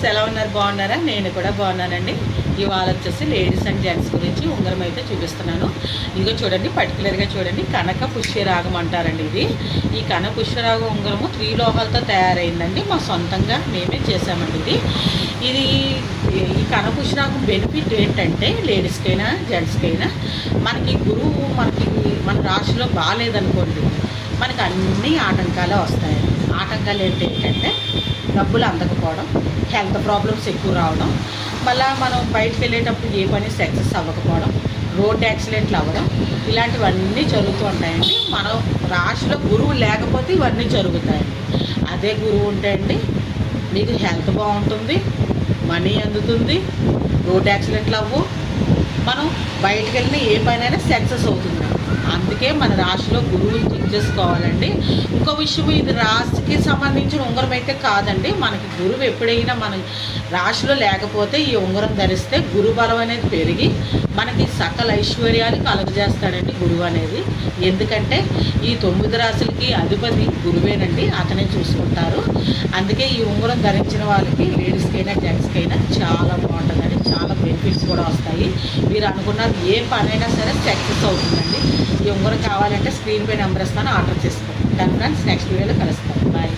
Friends, ఎలా ఉన్నారు? బాగున్నారా? నేను కూడా బాగున్నానండి. ఇవాళ వచ్చేసి లేడీస్ అండ్ జెంట్స్ గురించి ఉంగరం అయితే చూపిస్తున్నాను. ఇదిగో చూడండి, పర్టికులర్గా చూడండి, కనక పుష్యరాగం అంటారండి. ఈ కనక పుష్యరాగం ఉంగరము 3 లోహాలతో తయారైందండి. మా సొంతంగా మేమే చేసామండి. ఇది ఈ కనక పుష్యరాగం బెనిఫిట్ ఏంటంటే లేడీస్కైనా జెంట్స్కైనా, మనకి గురువు మన రాశిలో బాగాలేదనుకోండి, మనకి అన్ని ఆటంకాలే వస్తాయండి. ఆటంకాలు ఏంటంటే డబ్బులు అందకపోవడం, హెల్త్ ప్రాబ్లమ్స్ ఎక్కువ రావడం, మళ్ళీ మనం బయటకు వెళ్ళేటప్పుడు ఏ పని సక్సెస్ అవ్వకపోవడం, రోడ్ యాక్సిడెంట్లు అవ్వడం, ఇలాంటివన్నీ జరుగుతూ ఉంటాయండి. మనం రాశిలో గురువు లేకపోతే ఇవన్నీ జరుగుతాయండి. అదే గురువు ఉంటే అండి మీకు హెల్త్ బాగుంటుంది, మనీ అందుతుంది, రోడ్ యాక్సిడెంట్లు అవ్వు, మనం బయటకు వెళ్ళిన ఏ పనైనా సక్సెస్ అవుతుంది. అందుకే మన రాశిలో గురువుని చెక్ చేసుకోవాలండి. ఇంకో విషయం, ఇది రాశికి సంబంధించిన ఉంగరం అయితే కాదండి. మనకి గురువు ఎప్పుడైనా మన రాశిలో లేకపోతే ఈ ఉంగరం ధరిస్తే గురు బలం అనేది పెరిగి మనకి సకల ఐశ్వర్యాలు కలుగజేస్తాడండి గురువు అనేది. ఎందుకంటే ఈ 9 రాశులకి అధిపతి గురువేనండి, అతనే చూసుకుంటారు. అందుకే ఈ ఉంగరం ధరించిన వాళ్ళకి లేడీస్కైనా జెంట్స్కైనా చాలా బాగుంటుందండి. చాలా బెనిఫిట్స్ కూడా వస్తాయి. మీరు అనుకున్నది ఏ పనైనా సరే సక్సెస్ అవుతుందండి. ఈ ఉంగరం కావాలంటే స్క్రీన్ పై నెంబర్ ఇస్తాను, ఆర్డర్ చేసుకోండి. దాని ఫ్రెండ్స్, నెక్స్ట్ వీడియోలో కలుస్తాను. బాయ్.